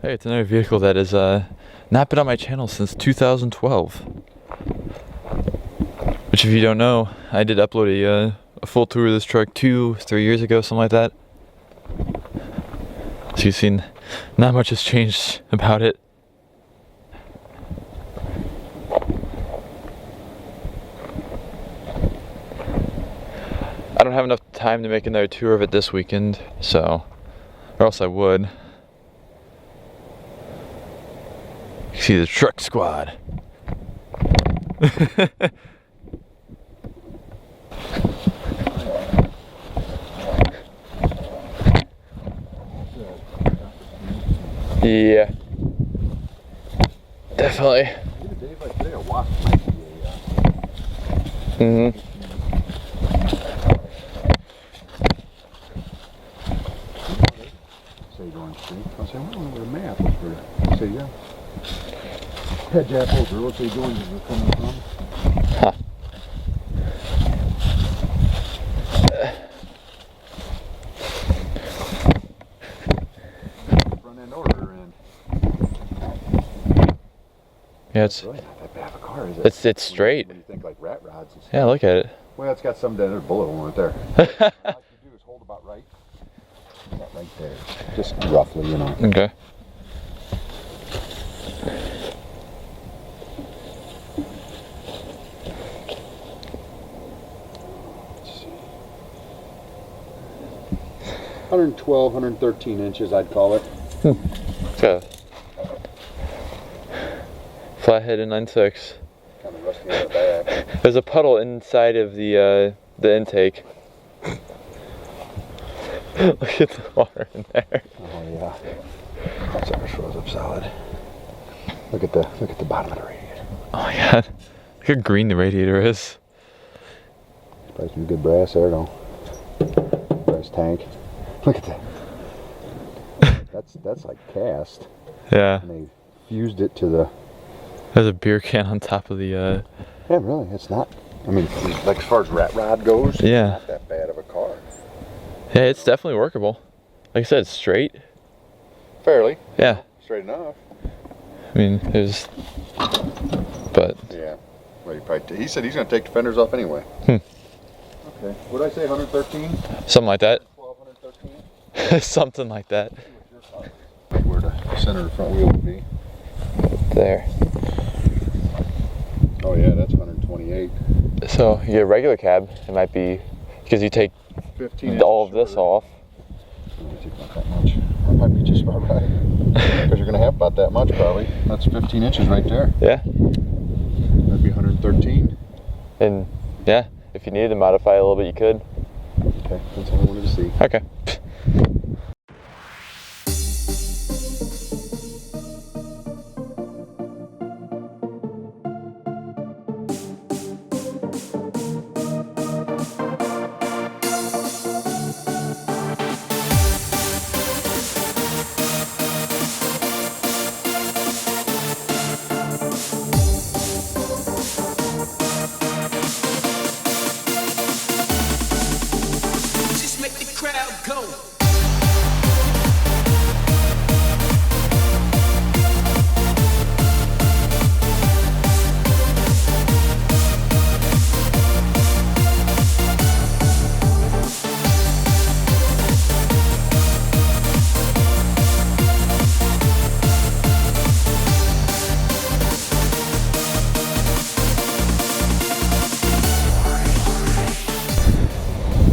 Hey, it's another vehicle that has not been on my channel since 2012. Which, if you don't know, I did upload a full tour of this truck 2-3 years ago, something like that. So you've seen, not much has changed about it. I don't have enough time to make another tour of it this weekend, so, or else I would. You see the truck squad. Yeah, definitely. Mm-hmm. I'll say, well, with a map up there. I say, yeah. Head jab over. What's he doing? Is it coming from? Huh. Front end or rear end? Yeah, it's really not that bad of a car, is it? It's straight. When you think like rat rods and stuff. Yeah, look at it. Well, it's got some dead bullet hole right there. All you do is hold about right. About right there. Just roughly, you know. Okay. Let's see. 112, 113 inches, I'd call it. Okay. Flathead in 9.6. Kind of rusty on the back. There's a puddle inside of the intake. Look at the water in there. Oh yeah. That sucker froze up solid. Look at the bottom of the radiator. Oh my god. Look how green the radiator is. Probably some good brass there though. Brass tank. Look at that. That's like cast. Yeah. And they fused it to the. There's a beer can on top of the Yeah, really, it's not. I mean, like as far as rat rod goes, yeah. It's not that bad of a car. Yeah, it's definitely workable. Like I said, it's straight. Fairly. Yeah. Straight enough. I mean, there's. But. Yeah. Well, he said he's going to take the fenders off anyway. Okay. What did I say, 113? Something like that. 113? Something like that. Where the center of the front wheel would be. There. Oh yeah, that's 128. So you get a regular cab, it might be, because you take 15 all of this off. Not that much. That might be just about right. Because you're going to have about that much probably. That's 15 inches right there. Yeah. That'd be 113. And yeah, if you needed to modify a little bit, you could. Okay, that's all I wanted to see. Okay.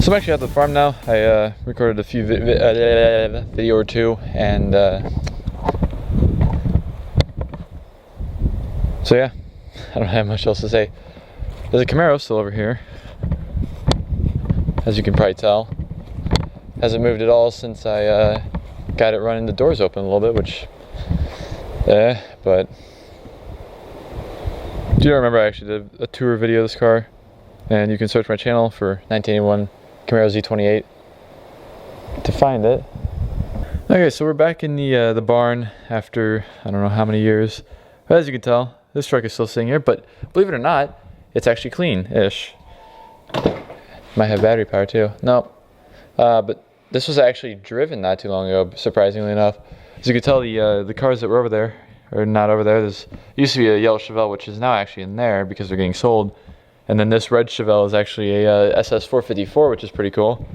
So I'm actually at the farm now. I recorded a few video or two, and so yeah, I don't have much else to say. There's a Camaro still over here, as you can probably tell. Hasn't moved at all since I got it running the doors open a little bit, which, but do you remember I actually did a tour video of this car? And you can search my channel for 1981 Camaro Z28 to find it. Okay, so we're back in the barn after I don't know how many years. But as you can tell, this truck is still sitting here, but believe it or not, it's actually clean-ish. Might have battery power too. No. But this was actually driven not too long ago, surprisingly enough. As you can tell, the cars that were over there are not over there. There's used to be a yellow Chevelle, which is now actually in there because they're getting sold. And then this red Chevelle is actually a SS454, which is pretty cool.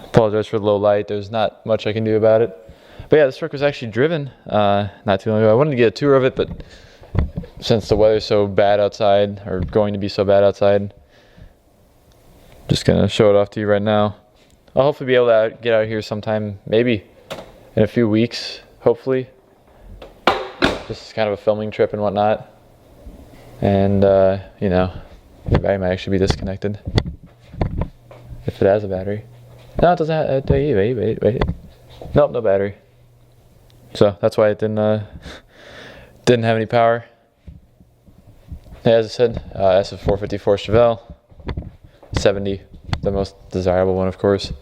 Apologize for the low light. There's not much I can do about it. But yeah, this truck was actually driven not too long ago. I wanted to get a tour of it, but since the weather's so bad outside, or going to be so bad outside, just gonna show it off to you right now. I'll hopefully be able to get out here sometime, maybe in a few weeks, hopefully. This is kind of a filming trip and whatnot. And, you know, the battery might actually be disconnected. If it has a battery. No, it doesn't have, wait. Nope, no battery. So, that's why it didn't have any power. Yeah, as I said, SF454 Chevelle. 70, the most desirable one, of course.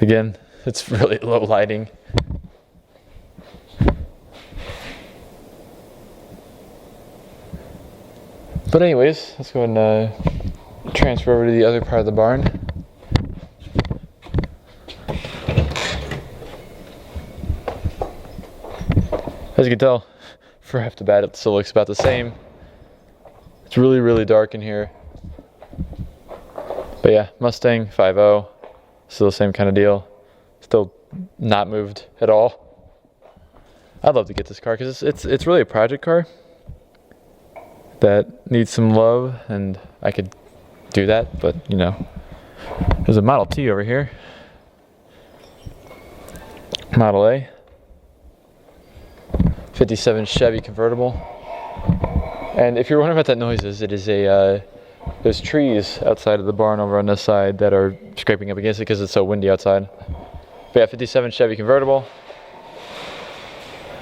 Again, it's really low lighting. But anyways, let's go and transfer over to the other part of the barn. As you can tell, for off the bat, it still looks about the same. It's really, really dark in here. But yeah, Mustang 5.0, still the same kind of deal. Still not moved at all. I'd love to get this car because it's really a project car that needs some love, and I could do that, but you know, there's a Model T over here. Model A. 57 Chevy convertible. And if you're wondering what that noise is, it is there's trees outside of the barn over on this side that are scraping up against it because it's so windy outside. But yeah, 57 Chevy convertible.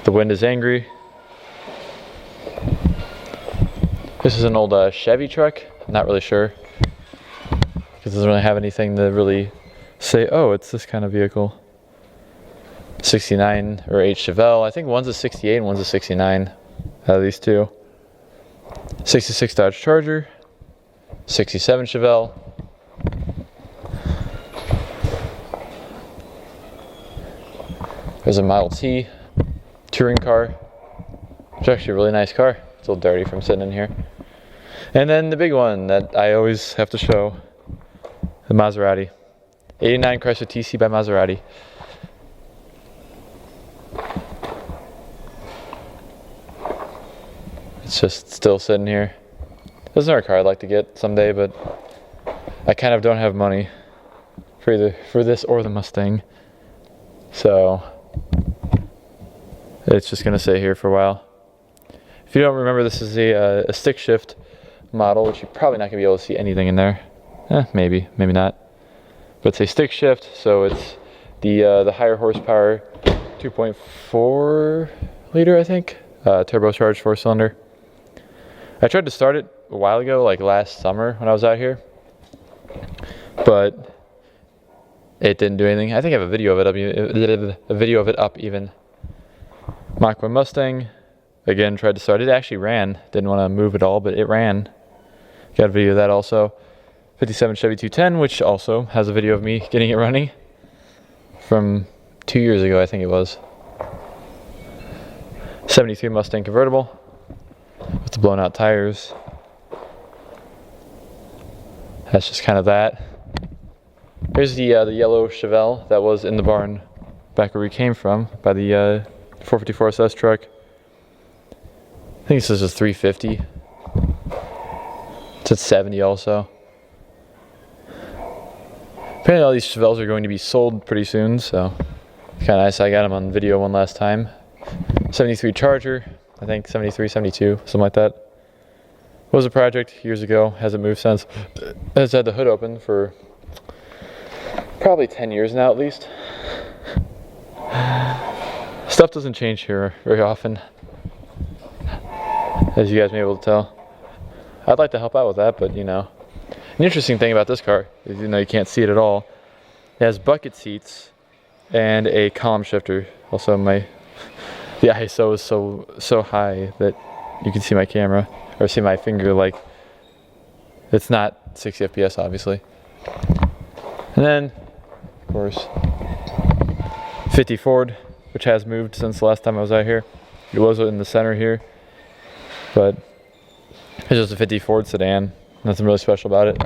The wind is angry. This is an old Chevy truck. I'm not really sure because it doesn't really have anything to really say, oh, it's this kind of vehicle. 69 or 8 Chevelle. I think one's a 68 and one's a 69 out of these two. 66 Dodge Charger. 67 Chevelle. There's a Model T touring car. It's actually a really nice car. It's a little dirty from sitting in here. And then the big one that I always have to show, the Maserati. 89 Chrysler TC by Maserati. It's just still sitting here. This is another car I'd like to get someday, but I kind of don't have money for this or the Mustang. So it's just gonna sit here for a while. If you don't remember, this is a stick shift model, which you're probably not gonna be able to see anything in there. Maybe not. But it's a stick shift, so it's the higher horsepower 2.4 liter, I think, turbocharged 4-cylinder. I tried to start it a while ago, like last summer when I was out here, but it didn't do anything. I think I have a video of it up even. Mach 1 Mustang, again, tried to start it. It actually ran. Didn't want to move at all, but it ran. Got a video of that also. 57 Chevy 210, which also has a video of me getting it running from 2 years ago, I think it was. 73 Mustang convertible with the blown out tires. That's just kind of that. Here's the yellow Chevelle that was in the barn back where we came from by the 454 SS truck. I think this is a 350. It's at 70 also. Apparently all these Chevelles are going to be sold pretty soon, so it's kind of nice I got them on video one last time. 73 Charger, I think 73, 72, something like that. Was a project years ago, hasn't moved since. It's had the hood open for probably 10 years now at least. Stuff doesn't change here very often, as you guys may be able to tell. I'd like to help out with that, but you know. An interesting thing about this car is, you know, you can't see it at all. It has bucket seats and a column shifter. Also, the ISO is so high that you can see my camera or see my finger. Like, it's not 60 FPS, obviously. And then course. 50 Ford, which has moved since the last time I was out here. It was in the center here, but it's just a 50 Ford sedan. Nothing really special about it.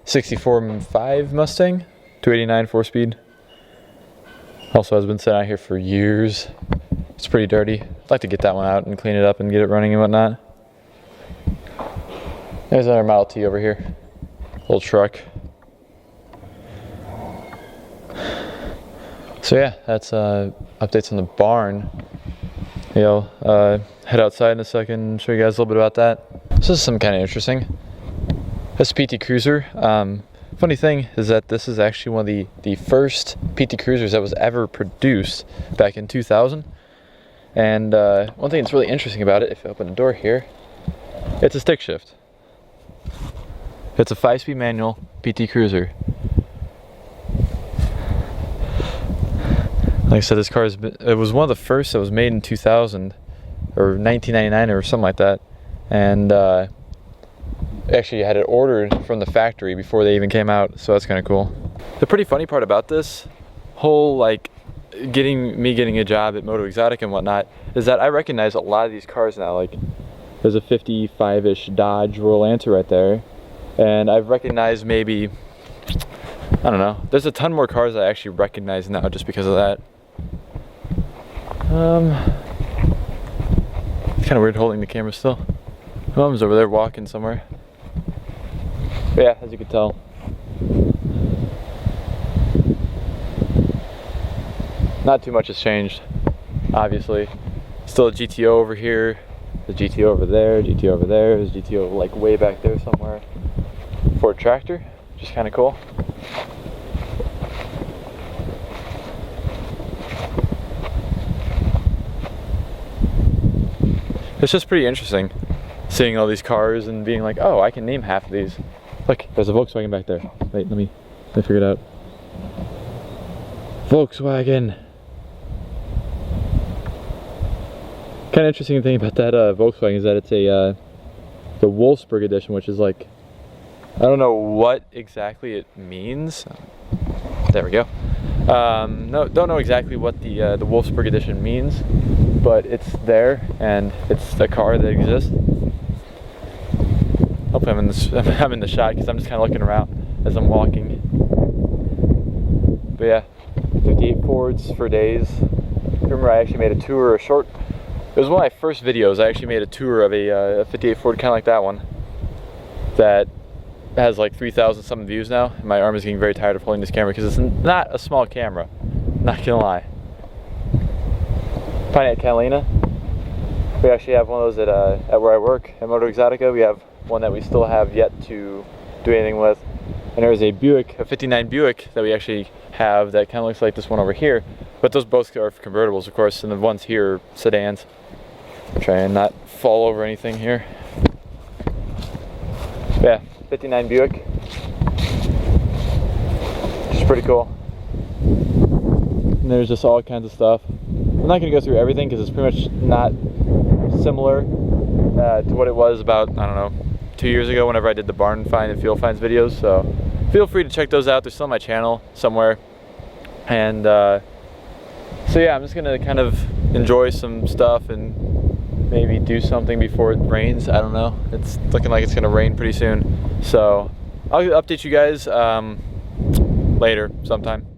64.5 Mustang, 289 4-speed. Also has been sitting out here for years. It's pretty dirty. I'd like to get that one out and clean it up and get it running and whatnot. There's another Model T over here. Little truck. So yeah, that's updates on the barn. Head outside in a second and show you guys a little bit about that. This is something kind of interesting. This PT Cruiser. Funny thing is that this is actually one of the first PT Cruisers that was ever produced back in 2000. And one thing that's really interesting about it, if you open the door here, it's a stick shift. It's a 5-speed manual PT Cruiser. Like I said, this car it was one of the first that was made in 2000 or 1999 or something like that. And actually had it ordered from the factory before they even came out, so that's kind of cool. The pretty funny part about this whole getting a job at Moto Exotic and whatnot is that I recognize a lot of these cars now. Like there's a 55-ish Dodge Royal Lancer right there, and I've recognized maybe, I don't know, there's a ton more cars I actually recognize now just because of that. It's kind of weird holding the camera still. My mom's over there walking somewhere. But yeah, as you can tell, not too much has changed, obviously. Still a GTO over here, the GTO over there, GTO over there, there's GTO like way back there somewhere. Ford tractor, which is kind of cool. It's just pretty interesting seeing all these cars and being like, oh, I can name half of these. Look, there's a Volkswagen back there. Wait, let me figure it out. Volkswagen. Kind of interesting thing about that Volkswagen is that it's the Wolfsburg edition, which is like, I don't know what exactly it means. There we go. No, don't know exactly what the Wolfsburg edition means, but it's there and it's a car that exists. Hopefully I'm in the shot because I'm just kind of looking around as I'm walking. But yeah, 58 Fords for days. Remember, I actually made a tour, it was one of my first videos. I actually made a tour of a 58 Ford, kind of like that one, that has like 3,000 something views now. My arm is getting very tired of holding this camera because it's not a small camera, not gonna lie. Pontiac Catalina. We actually have one of those at where I work at Moto Exotica. We have one that we still have yet to do anything with. And there's a Buick, a 59 Buick that we actually have that kind of looks like this one over here. But those both are convertibles, of course, and the ones here are sedans. Try and not fall over anything here. But yeah, 59 Buick. Which is pretty cool. And there's just all kinds of stuff. I'm not going to go through everything because it's pretty much not similar to what it was about, I don't know, 2 years ago whenever I did the barn find and field finds videos. So feel free to check those out. They're still on my channel somewhere. And so yeah, I'm just going to kind of enjoy some stuff and maybe do something before it rains. I don't know. It's looking like it's going to rain pretty soon. So I'll update you guys later sometime.